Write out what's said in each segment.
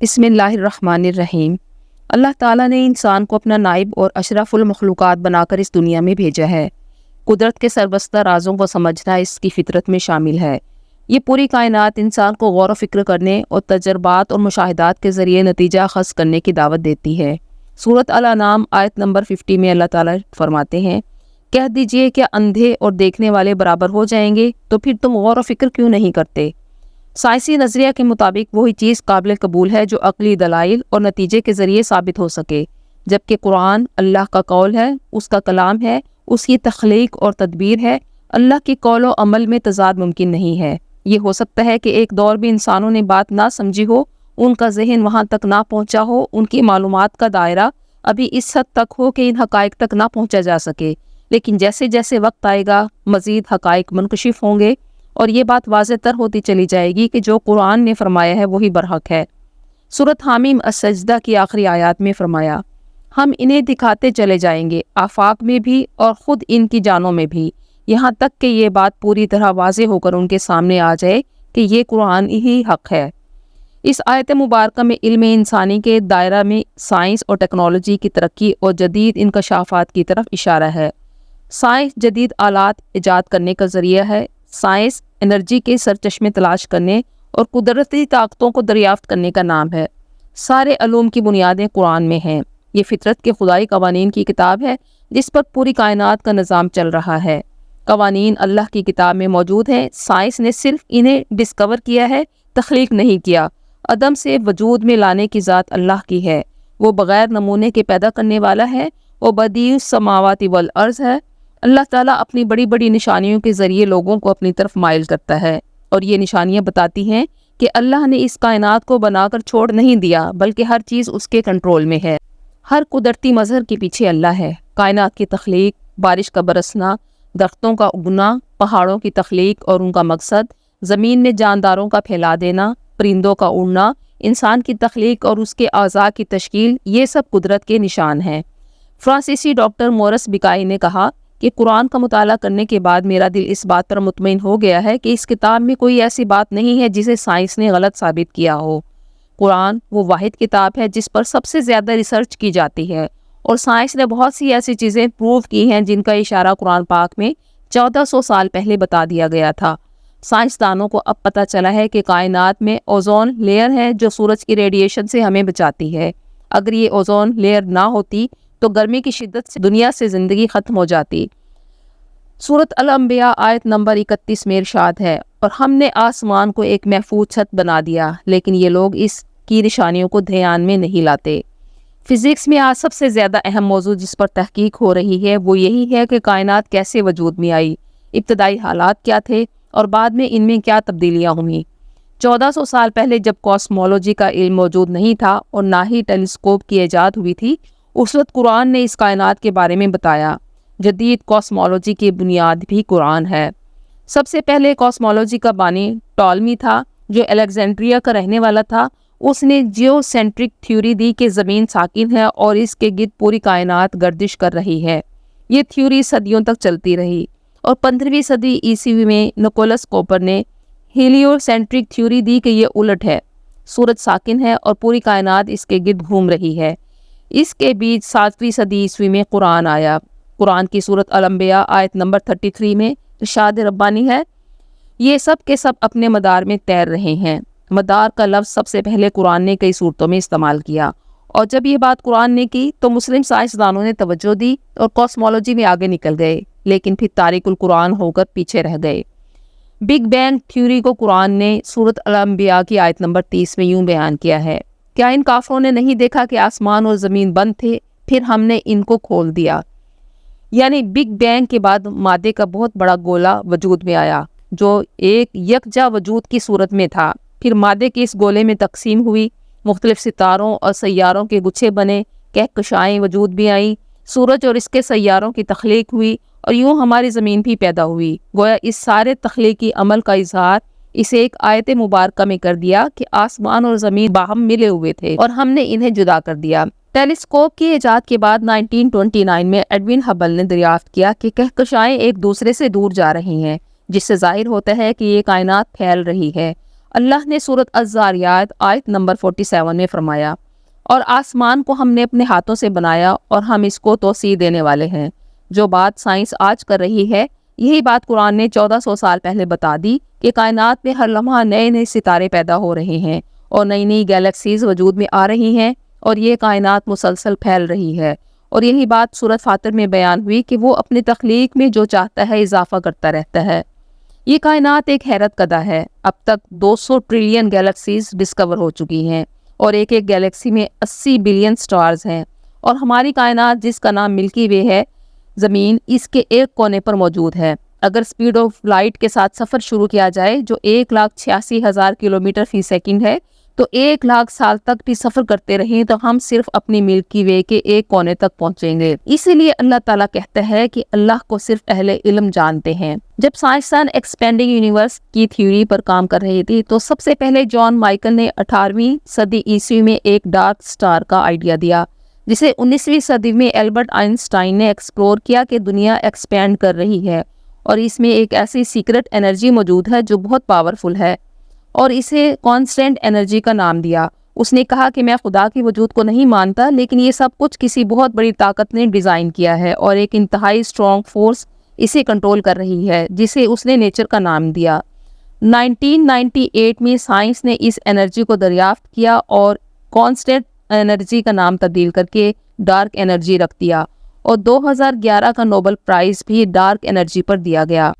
بسم اللہ الرحمن الرحیم۔ اللہ تعالیٰ نے انسان کو اپنا نائب اور اشرف المخلوقات بنا کر اس دنیا میں بھیجا ہے۔ قدرت کے سربستہ رازوں کو سمجھنا اس کی فطرت میں شامل ہے۔ یہ پوری کائنات انسان کو غور و فکر کرنے اور تجربات اور مشاہدات کے ذریعے نتیجہ اخذ کرنے کی دعوت دیتی ہے۔ سورۃ الانعام آیت نمبر 50 میں اللہ تعالیٰ فرماتے ہیں، کہہ دیجئے کہ اندھے اور دیکھنے والے برابر ہو جائیں گے، تو پھر تم غور و فکر کیوں نہیں کرتے؟ سائنسی نظریہ کے مطابق وہی چیز قابل قبول ہے جو عقلی دلائل اور نتیجے کے ذریعے ثابت ہو سکے، جبکہ قرآن اللہ کا قول ہے، اس کا کلام ہے، اس کی تخلیق اور تدبیر ہے۔ اللہ کے قول و عمل میں تضاد ممکن نہیں ہے۔ یہ ہو سکتا ہے کہ ایک دور بھی انسانوں نے بات نہ سمجھی ہو، ان کا ذہن وہاں تک نہ پہنچا ہو، ان کی معلومات کا دائرہ ابھی اس حد تک ہو کہ ان حقائق تک نہ پہنچا جا سکے، لیکن جیسے جیسے وقت آئے گا مزید حقائق منکشف ہوں گے اور یہ بات واضح تر ہوتی چلی جائے گی کہ جو قرآن نے فرمایا ہے وہی برحق ہے۔ سورۃ حامیم السجدہ کی آخری آیات میں فرمایا، ہم انہیں دکھاتے چلے جائیں گے آفاق میں بھی اور خود ان کی جانوں میں بھی، یہاں تک کہ یہ بات پوری طرح واضح ہو کر ان کے سامنے آ جائے کہ یہ قرآن ہی حق ہے۔ اس آیت مبارکہ میں علم انسانی کے دائرہ میں سائنس اور ٹیکنالوجی کی ترقی اور جدید انکشافات کی طرف اشارہ ہے۔ سائنس جدید آلات ایجاد کرنے کا ذریعہ ہے۔ سائنس انرجی کے سرچشمے تلاش کرنے اور قدرتی طاقتوں کو دریافت کرنے کا نام ہے۔ سارے علوم کی بنیادیں قرآن میں ہیں۔ یہ فطرت کے خدائی قوانین کی کتاب ہے جس پر پوری کائنات کا نظام چل رہا ہے۔ قوانین اللہ کی کتاب میں موجود ہیں، سائنس نے صرف انہیں ڈسکور کیا ہے، تخلیق نہیں کیا۔ عدم سے وجود میں لانے کی ذات اللہ کی ہے، وہ بغیر نمونے کے پیدا کرنے والا ہے، وہ بدیع السماوات والارض ہے۔ اللہ تعالیٰ اپنی بڑی بڑی نشانیوں کے ذریعے لوگوں کو اپنی طرف مائل کرتا ہے، اور یہ نشانیاں بتاتی ہیں کہ اللہ نے اس کائنات کو بنا کر چھوڑ نہیں دیا، بلکہ ہر چیز اس کے کنٹرول میں ہے۔ ہر قدرتی مظہر کے پیچھے اللہ ہے۔ کائنات کی تخلیق، بارش کا برسنا، درختوں کا اگنا، پہاڑوں کی تخلیق اور ان کا مقصد، زمین میں جانداروں کا پھیلا دینا، پرندوں کا اڑنا، انسان کی تخلیق اور اس کے اعضاء کی تشکیل، یہ سب قدرت کے نشان ہیں۔ فرانسیسی ڈاکٹر مورس بکائی نے کہا کہ قرآن کا مطالعہ کرنے کے بعد میرا دل اس بات پر مطمئن ہو گیا ہے کہ اس کتاب میں کوئی ایسی بات نہیں ہے جسے سائنس نے غلط ثابت کیا ہو۔ قرآن وہ واحد کتاب ہے جس پر سب سے زیادہ ریسرچ کی جاتی ہے، اور سائنس نے بہت سی ایسی چیزیں پروو کی ہیں جن کا اشارہ قرآن پاک میں 1400 سال پہلے بتا دیا گیا تھا۔ سائنسدانوں کو اب پتہ چلا ہے کہ کائنات میں اوزون لیئر ہے جو سورج کی ریڈیشن سے ہمیں بچاتی ہے۔ اگر یہ اوزون لیئر نہ ہوتی تو گرمی کی شدت سے دنیا سے زندگی ختم ہو جاتی۔ سورۃ الانبیاء آیت نمبر 31 میں ارشاد ہے، اور ہم نے آسمان کو ایک محفوظ چھت بنا دیا، لیکن یہ لوگ اس کی نشانیوں کو دھیان میں نہیں لاتے۔ فزکس میں آج سب سے زیادہ اہم موضوع جس پر تحقیق ہو رہی ہے وہ یہی ہے کہ کائنات کیسے وجود میں آئی، ابتدائی حالات کیا تھے اور بعد میں ان میں کیا تبدیلیاں ہوئیں۔ 1400 سال پہلے جب کاسمولوجی کا علم موجود نہیں تھا اور نہ ہی ٹیلیسکوپ کی ایجاد ہوئی تھی، اس وقت قرآن نے اس کائنات کے بارے میں بتایا۔ جدید کاسمولوجی کی بنیاد بھی قرآن ہے۔ سب سے پہلے کاسمولوجی کا بانی ٹالمی تھا جو الیگزینڈریا کا رہنے والا تھا۔ اس نے جیو سینٹرک تھیوری دی کہ زمین ساکن ہے اور اس کے گرد پوری کائنات گردش کر رہی ہے۔ یہ تھیوری صدیوں تک چلتی رہی، اور 15ویں صدی عیسوی میں نکولس کوپر نے ہیلیو سینٹرک تھیوری دی کہ یہ الٹ ہے، سورج ساکن ہے اور پوری کائنات اس کے گرد گھوم رہی ہے۔ اس کے بیچ 7ویں صدی عیسوی میں قرآن آیا۔ قرآن کی سورۃ الانبیاء آیت نمبر 33 میں ارشاد ربانی ہے، یہ سب کے سب اپنے مدار میں تیر رہے ہیں۔ مدار کا لفظ سب سے پہلے قرآن نے کئی صورتوں میں استعمال کیا، اور جب یہ بات قرآن نے کی تو مسلم سائنسدانوں نے توجہ دی اور کاسمولوجی میں آگے نکل گئے، لیکن پھر تارک القرآن ہو کر پیچھے رہ گئے۔ بگ بینگ تھیوری کو قرآن نے سورۃ الانبیاء کی آیت نمبر 30 میں یوں بیان کیا ہے، کیا ان کافروں نے نہیں دیکھا کہ آسمان اور زمین بند تھے، پھر ہم نے ان کو کھول دیا؟ یعنی بگ بینگ کے بعد مادے کا بہت بڑا گولہ وجود میں آیا جو ایک یکجا وجود کی صورت میں تھا۔ پھر مادے کے اس گولے میں تقسیم ہوئی، مختلف ستاروں اور سیاروں کے گچھے بنے، کہکشائیں وجود بھی آئیں، سورج اور اس کے سیاروں کی تخلیق ہوئی، اور یوں ہماری زمین بھی پیدا ہوئی۔ گویا اس سارے تخلیقی عمل کا اظہار اسے ایک آیت مبارکہ میں کر دیا کہ آسمان اور زمین باہم ملے ہوئے تھے اور ہم نے انہیں جدا کر دیا۔ ٹیلیسکوپ کی ایجاد کے بعد 1929 میں ایڈوین ہبل نے دریافت کیا کہ کہکشائیں ایک دوسرے سے دور جا رہی ہیں، جس سے ظاہر ہوتا ہے کہ یہ کائنات پھیل رہی ہے۔ اللہ نے سورۃ الذاریات آیت نمبر 47 میں فرمایا، اور آسمان کو ہم نے اپنے ہاتھوں سے بنایا اور ہم اس کو توسیع دینے والے ہیں۔ جو بات سائنس آج کر رہی ہے، یہی بات قرآن نے 1400 سال پہلے بتا دی کہ کائنات میں ہر لمحہ نئے نئے ستارے پیدا ہو رہے ہیں اور نئی نئی گیلیکسیز وجود میں آ رہی ہیں، اور یہ کائنات مسلسل پھیل رہی ہے۔ اور یہی بات سورۃ فاطر میں بیان ہوئی کہ وہ اپنی تخلیق میں جو چاہتا ہے اضافہ کرتا رہتا ہے۔ یہ کائنات ایک حیرت کدہ ہے۔ اب تک 200 ٹریلین گیلیکسیز ڈسکور ہو چکی ہیں اور ایک ایک گیلیکسی میں 80 بلین سٹارز ہیں، اور ہماری کائنات جس کا نام ملکی وے ہے، زمین اس کے ایک کونے پر موجود ہے۔ اگر سپیڈ آف لائٹ کے ساتھ سفر شروع کیا جائے جو 1,86,000 کلومیٹر فی سیکنڈ ہے، تو 1,00,000 سال تک بھی سفر کرتے رہیں تو ہم صرف اپنی ملکی وے کے ایک کونے تک پہنچیں گے۔ اسی لیے اللہ تعالیٰ کہتا ہے کہ اللہ کو صرف اہل علم جانتے ہیں۔ جب سائنسدان ایکسپینڈنگ یونیورس کی تھیوری پر کام کر رہی تھی تو سب سے پہلے جان مائیکل نے 18ویں صدی عیسوی میں ایک ڈارک سٹار کا آئیڈیا دیا، جسے 19ویں صدی میں البرٹ آئنسٹائن نے ایکسپلور کیا کہ دنیا ایکسپینڈ کر رہی ہے اور اس میں ایک ایسی سیکرٹ انرجی موجود ہے جو بہت پاورفل ہے، اور اسے کانسٹنٹ انرجی کا نام دیا۔ اس نے کہا کہ میں خدا کے وجود کو نہیں مانتا، لیکن یہ سب کچھ کسی بہت بڑی طاقت نے ڈیزائن کیا ہے اور ایک انتہائی اسٹرانگ فورس اسے کنٹرول کر رہی ہے، جسے اس نے نیچر کا نام دیا۔ 1998 میں سائنس نے اس انرجی کو دریافت کیا اور کانسٹنٹ انرجی کا نام تبدیل کر کے ڈارک انرجی رکھ دیا، اور 2011 کا نوبل پرائز بھی ڈارک انرجی پر دیا گیا۔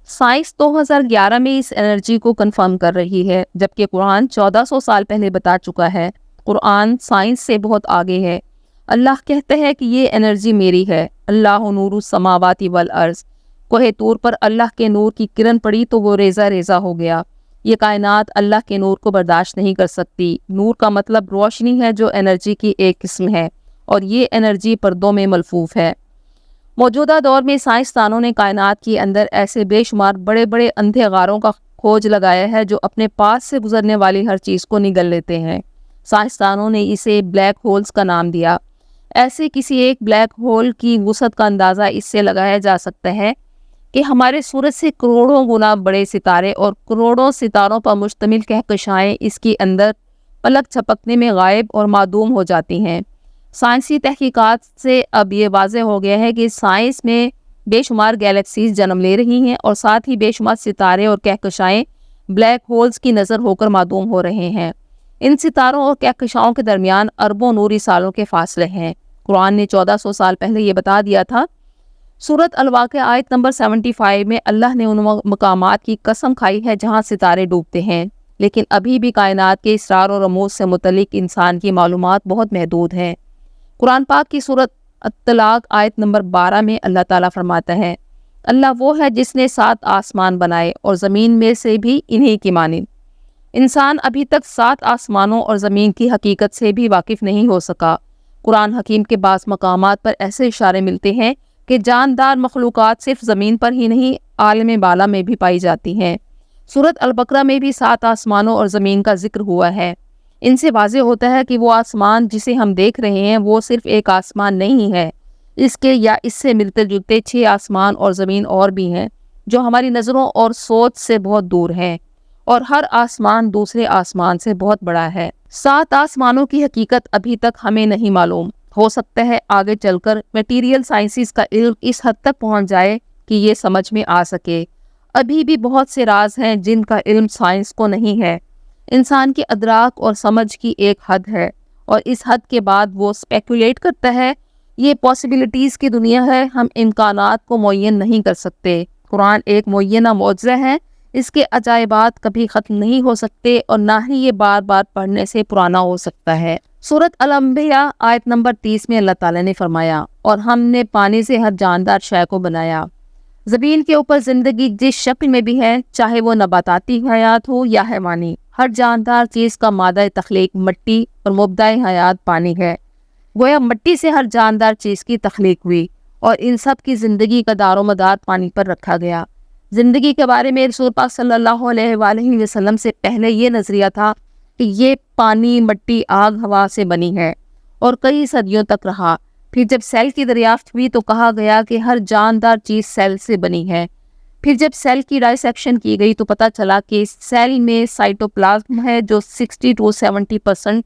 سائنس 2011 میں اس انرجی کو کنفرم کر رہی ہے، جبکہ قرآن 1400 سال پہلے بتا چکا ہے۔ قرآن سائنس سے بہت آگے ہے۔ اللہ کہتا ہے کہ یہ انرجی میری ہے۔ اللہ نور السماوات والارض۔ کوہ طور پر اللہ کے نور کی کرن پڑی تو وہ ریزہ ریزہ ہو گیا۔ یہ کائنات اللہ کے نور کو برداشت نہیں کر سکتی۔ نور کا مطلب روشنی ہے جو انرجی کی ایک قسم ہے، اور یہ انرجی پردوں میں ملفوف ہے۔ موجودہ دور میں سائنسدانوں نے کائنات کے اندر ایسے بے شمار بڑے بڑے اندھے غاروں کا کھوج لگایا ہے جو اپنے پاس سے گزرنے والی ہر چیز کو نگل لیتے ہیں۔ سائنسدانوں نے اسے بلیک ہولز کا نام دیا۔ ایسے کسی ایک بلیک ہول کی وسعت کا اندازہ اس سے لگایا جا سکتا ہے کہ ہمارے سورج سے کروڑوں گنا بڑے ستارے اور کروڑوں ستاروں پر مشتمل کہکشائیں اس کے اندر پلک جھپکنے میں غائب اور معدوم ہو جاتی ہیں۔ سائنسی تحقیقات سے اب یہ واضح ہو گیا ہے کہ سائنس میں بے شمار گیلیکسیز جنم لے رہی ہیں، اور ساتھ ہی بے شمار ستارے اور کہکشائیں بلیک ہولز کی نظر ہو کر معدوم ہو رہے ہیں۔ ان ستاروں اور کہکشاؤں کے درمیان اربوں نوری سالوں کے فاصلے ہیں۔ قرآن نے 1400 سال پہلے یہ بتا دیا تھا۔ سورۃ الواقعہ آیت نمبر 75 میں اللہ نے ان مقامات کی قسم کھائی ہے جہاں ستارے ڈوبتے ہیں، لیکن ابھی بھی کائنات کے اسرار اور رموز سے متعلق انسان کی معلومات بہت محدود ہیں۔ قرآن پاک کی سورۃ الطلاق آیت نمبر 12 میں اللہ تعالیٰ فرماتا ہے، اللہ وہ ہے جس نے 7 آسمان بنائے اور زمین میں سے بھی انہی کی مانند۔ انسان ابھی تک 7 آسمانوں اور زمین کی حقیقت سے بھی واقف نہیں ہو سکا۔ قرآن حکیم کے بعض مقامات پر ایسے اشارے ملتے ہیں کہ جاندار مخلوقات صرف زمین پر ہی نہیں، عالم بالا میں بھی پائی جاتی ہیں۔ سورۃ البقرہ میں بھی 7 آسمانوں اور زمین کا ذکر ہوا ہے۔ ان سے واضح ہوتا ہے کہ وہ آسمان جسے ہم دیکھ رہے ہیں وہ صرف ایک آسمان نہیں ہے، اس کے یا اس سے ملتے جلتے 6 آسمان اور زمین اور بھی ہیں جو ہماری نظروں اور سوچ سے بہت دور ہیں، اور ہر آسمان دوسرے آسمان سے بہت بڑا ہے۔ 7 آسمانوں کی حقیقت ابھی تک ہمیں نہیں معلوم۔ ہو سکتا ہے آگے چل کر میٹیریل سائنسز کا علم اس حد تک پہنچ جائے کہ یہ سمجھ میں آ سکے۔ ابھی بھی بہت سے راز ہیں جن کا علم سائنس کو نہیں ہے۔ انسان کی ادراک اور سمجھ کی ایک حد ہے، اور اس حد کے بعد وہ اسپیکولیٹ کرتا ہے۔ یہ پاسبلٹیز کی دنیا ہے، ہم امکانات کو معین نہیں کر سکتے۔ قرآن ایک معینہ معجزہ ہے، اس کے عجائبات کبھی ختم نہیں ہو سکتے اور نہ ہی یہ بار بار پڑھنے سے پرانا ہو سکتا ہے۔ سورۃ الانبیاء آیت نمبر 30 میں اللہ تعالیٰ نے فرمایا، اور ہم نے پانی سے ہر جاندار شے کو بنایا۔ زمین کے اوپر زندگی جس شکل میں بھی ہے، چاہے وہ نباتاتی حیات ہو یا حیوانی، ہر جاندار چیز کا مادہ تخلیق مٹی اور مبدأ حیات پانی ہے۔ گویا مٹی سے ہر جاندار چیز کی تخلیق ہوئی، اور ان سب کی زندگی کا دار و مدار پانی پر رکھا گیا۔ زندگی کے بارے میں رسول پاک صلی اللہ علیہ وآلہ وسلم سے پہلے یہ نظریہ تھا کہ یہ پانی، مٹی، آگ، ہوا سے بنی ہے، اور کئی صدیوں تک رہا۔ پھر جب سیل کی دریافت ہوئی تو کہا گیا کہ ہر جاندار چیز سیل سے بنی ہے۔ پھر جب سیل کی ڈائسیکشن کی گئی تو پتہ چلا کہ سیل میں سائٹوپلازم ہے جو 60 to 70%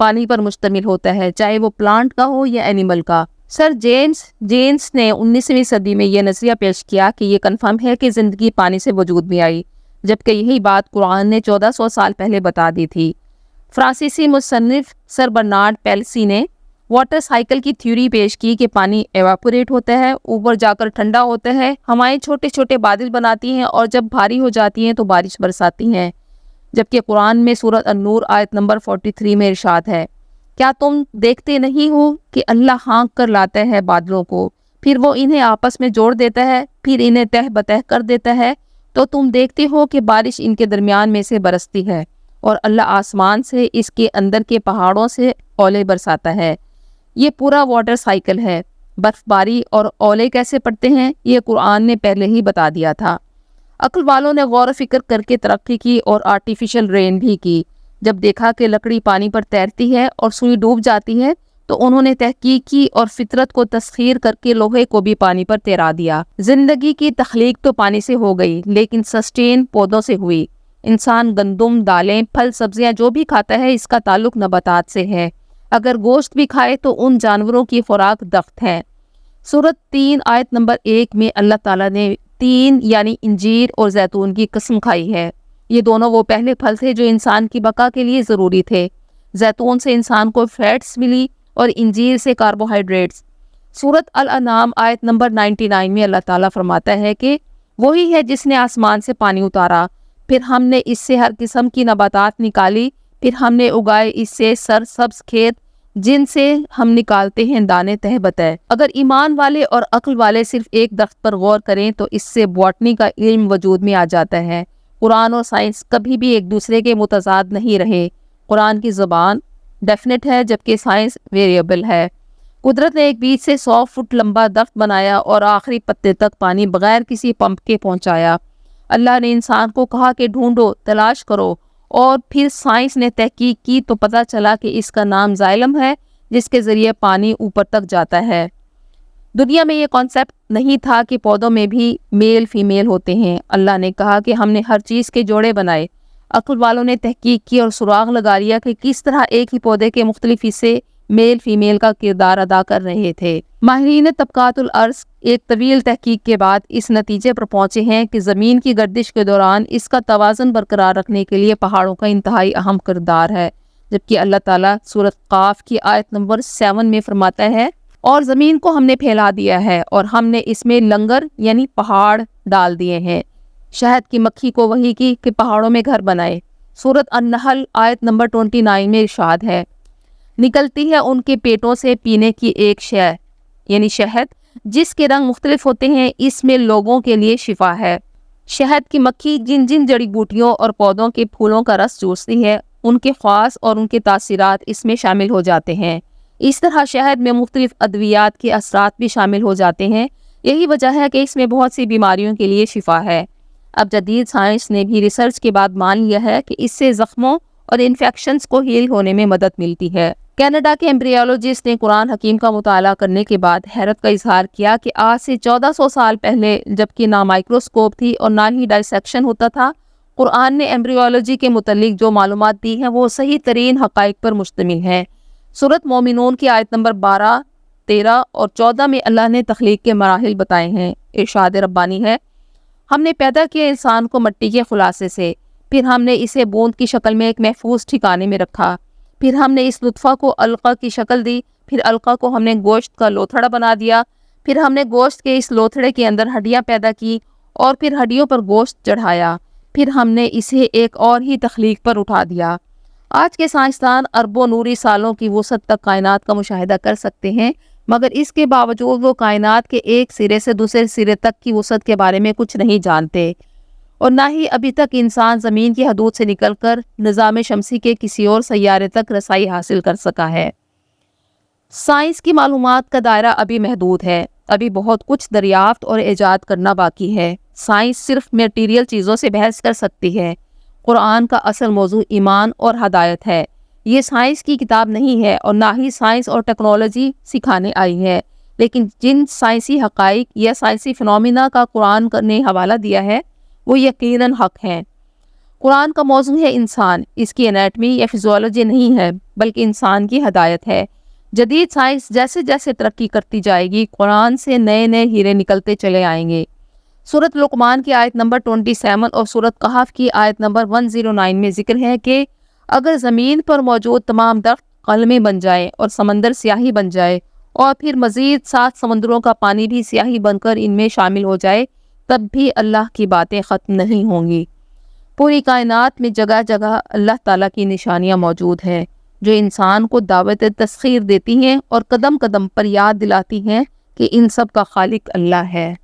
پانی پر مشتمل ہوتا ہے، چاہے وہ پلانٹ کا ہو یا اینیمل کا۔ سر جینس نے 19ویں صدی میں یہ نظریہ پیش کیا کہ یہ کنفرم ہے کہ زندگی پانی سے وجود میں آئی، جبکہ یہی بات قرآن نے 1400 سال پہلے بتا دی تھی۔ فرانسیسی مصنف سر برنارڈ پیلسی نے واٹر سائیکل کی تھیوری پیش کی کہ پانی ایواپوریٹ ہوتا ہے، اوپر جا کر ٹھنڈا ہوتا ہے، ہوائیں چھوٹے چھوٹے بادل بناتی ہیں اور جب بھاری ہو جاتی ہیں تو بارش برساتی ہیں، جبکہ قرآن میں سورۃ النور آیت نمبر 43 میں ارشاد ہے، کیا تم دیکھتے نہیں ہو کہ اللہ ہانک کر لاتا ہے بادلوں کو، پھر وہ انہیں آپس میں جوڑ دیتا ہے، پھر انہیں تہ بتہ کر دیتا ہے، تو تم دیکھتے ہو کہ بارش ان کے درمیان میں سے برستی ہے، اور اللہ آسمان سے اس کے اندر کے پہاڑوں سے اولے برساتا ہے۔ یہ پورا واٹر سائیکل ہے۔ برف باری اور اولے کیسے پڑتے ہیں یہ قرآن نے پہلے ہی بتا دیا تھا۔ عقل والوں نے غور و فکر کر کے ترقی کی اور آرٹیفیشل رین بھی کی۔ جب دیکھا کہ لکڑی پانی پر تیرتی ہے اور سوئی ڈوب جاتی ہے تو انہوں نے تحقیق کی اور فطرت کو تسخیر کر کے لوہے کو بھی پانی پر تیرا دیا۔ زندگی کی تخلیق تو پانی سے ہو گئی، لیکن سسٹین پودوں سے ہوئی۔ انسان گندم، دالیں، پھل، سبزیاں جو بھی کھاتا ہے اس کا تعلق نباتات سے ہے۔ اگر گوشت بھی کھائے تو ان جانوروں کی خوراک درخت ہے۔ سورۃ 3 آیت نمبر 1 میں اللہ تعالیٰ نے تین یعنی انجیر اور زیتون کی قسم کھائی ہے۔ یہ دونوں وہ پہلے پھل تھے جو انسان کی بقا کے لیے ضروری تھے۔ زیتون سے انسان کو فیٹس ملی اور انجیر سے کاربوہائیڈریٹس۔ سورۃ الانعام آیت نمبر 99 میں اللہ تعالیٰ فرماتا ہے کہ وہی ہے جس نے آسمان سے پانی اتارا، پھر ہم نے اس سے ہر قسم کی نباتات نکالی، پھر ہم نے اگائے اس سے سرسبز کھیت جن سے ہم نکالتے ہیں دانے تہ بتہ۔ اگر ایمان والے اور عقل والے صرف ایک درخت پر غور کریں تو اس سے باٹنی کا علم وجود میں آ جاتا ہے۔ قرآن اور سائنس کبھی بھی ایک دوسرے کے متضاد نہیں رہے۔ قرآن کی زبان ڈیفینٹ ہے جبکہ سائنس ویریبل ہے۔ قدرت نے ایک بیج سے 100 فٹ لمبا درخت بنایا اور آخری پتے تک پانی بغیر کسی پمپ کے پہنچایا۔ اللہ نے انسان کو کہا کہ ڈھونڈو، تلاش کرو، اور پھر سائنس نے تحقیق کی تو پتہ چلا کہ اس کا نام زائلم ہے جس کے ذریعے پانی اوپر تک جاتا ہے۔ دنیا میں یہ کانسیپٹ نہیں تھا کہ پودوں میں بھی میل فیمیل ہوتے ہیں۔ اللہ نے کہا کہ ہم نے ہر چیز کے جوڑے بنائے۔ عقل والوں نے تحقیق کی اور سراغ لگا لیا کہ کس طرح ایک ہی پودے کے مختلف حصے میل فیمیل کا کردار ادا کر رہے تھے۔ ماہرین طبقات الارض ایک طویل تحقیق کے بعد اس نتیجے پر پہنچے ہیں کہ زمین کی گردش کے دوران اس کا توازن برقرار رکھنے کے لیے پہاڑوں کا انتہائی اہم کردار ہے، جبکہ اللہ تعالیٰ سورۃ قاف کی آیت نمبر 7 میں فرماتا ہے، اور زمین کو ہم نے پھیلا دیا ہے اور ہم نے اس میں لنگر یعنی پہاڑ ڈال دیے ہیں۔ شہد کی مکھی کو وحی کی کہ پہاڑوں میں گھر بنائے۔ سورۃ النحل آیت نمبر 29 میں ارشاد ہے، نکلتی ہے ان کے پیٹوں سے پینے کی ایک شے یعنی شہد جس کے رنگ مختلف ہوتے ہیں، اس میں لوگوں کے لیے شفا ہے۔ شہد کی مکھی جن جن جڑی بوٹیوں اور پودوں کے پھولوں کا رس چوستی ہے ان کے خواص اور ان کے تاثیرات اس میں شامل ہو جاتے ہیں۔ اس طرح شہد میں مختلف ادویات کے اثرات بھی شامل ہو جاتے ہیں۔ یہی وجہ ہے کہ اس میں بہت سی بیماریوں کے لیے شفا ہے۔ اب جدید سائنس نے بھی ریسرچ کے بعد مان لیا ہے کہ اس سے زخموں اور انفیکشنز کو ہیل ہونے میں مدد ملتی ہے۔ کینیڈا کے ایمبریولوجسٹ نے قرآن حکیم کا مطالعہ کرنے کے بعد حیرت کا اظہار کیا کہ آج سے 1400 سال پہلے جبکہ نہ مائکروسکوپ تھی اور نہ ہی ڈائسیکشن ہوتا تھا، قرآن نے ایمبریولوجی کے متعلق جو معلومات دی ہیں وہ صحیح ترین حقائق پر مشتمل ہیں۔ سورۃ مومنون کی آیت نمبر 12، 13 اور 14 میں اللہ نے تخلیق کے مراحل بتائے ہیں۔ ارشاد ربانی ہے، ہم نے پیدا کیا انسان کو مٹی کے خلاصے سے، پھر ہم نے اسے بوند کی شکل میں ایک محفوظ ٹھکانے میں رکھا، پھر ہم نے اس نطفہ کو علقہ کی شکل دی، پھر علقہ کو ہم نے گوشت کا لوتھڑا بنا دیا، پھر ہم نے گوشت کے اس لوتھڑے کے اندر ہڈیاں پیدا کی اور پھر ہڈیوں پر گوشت چڑھایا، پھر ہم نے اسے ایک اور ہی تخلیق پر اٹھا دیا۔ آج کے سائنسدان اربوں نوری سالوں کی وسعت تک کائنات کا مشاہدہ کر سکتے ہیں، مگر اس کے باوجود وہ کائنات کے ایک سرے سے دوسرے سرے تک کی وسعت کے بارے میں کچھ نہیں جانتے، اور نہ ہی ابھی تک انسان زمین کی حدود سے نکل کر نظام شمسی کے کسی اور سیارے تک رسائی حاصل کر سکا ہے۔ سائنس کی معلومات کا دائرہ ابھی محدود ہے، ابھی بہت کچھ دریافت اور ایجاد کرنا باقی ہے۔ سائنس صرف میٹیریل چیزوں سے بحث کر سکتی ہے۔ قرآن کا اصل موضوع ایمان اور ہدایت ہے۔ یہ سائنس کی کتاب نہیں ہے اور نہ ہی سائنس اور ٹیکنالوجی سکھانے آئی ہے۔ لیکن جن سائنسی حقائق یا سائنسی فنومینا کا قرآن نے حوالہ دیا ہے وہ یقیناً حق ہیں۔ قرآن کا موضوع ہے انسان، اس کی انیٹمی یا فزیولوجی نہیں ہے بلکہ انسان کی ہدایت ہے۔ جدید سائنس جیسے جیسے ترقی کرتی جائے گی، قرآن سے نئے نئے ہیرے نکلتے چلے آئیں گے۔ سورۃ لقمان کی آیت نمبر 27 اور سورۃ کہف کی آیت نمبر 109 میں ذکر ہے کہ اگر زمین پر موجود تمام درخت قلمیں بن جائے اور سمندر سیاہی بن جائے اور پھر مزید 7 سمندروں کا پانی بھی سیاہی بن کر ان میں شامل ہو جائے، تب بھی اللہ کی باتیں ختم نہیں ہوں گی۔ پوری کائنات میں جگہ جگہ اللہ تعالیٰ کی نشانیاں موجود ہیں جو انسان کو دعوت تسخیر دیتی ہیں اور قدم قدم پر یاد دلاتی ہیں کہ ان سب کا خالق اللہ ہے۔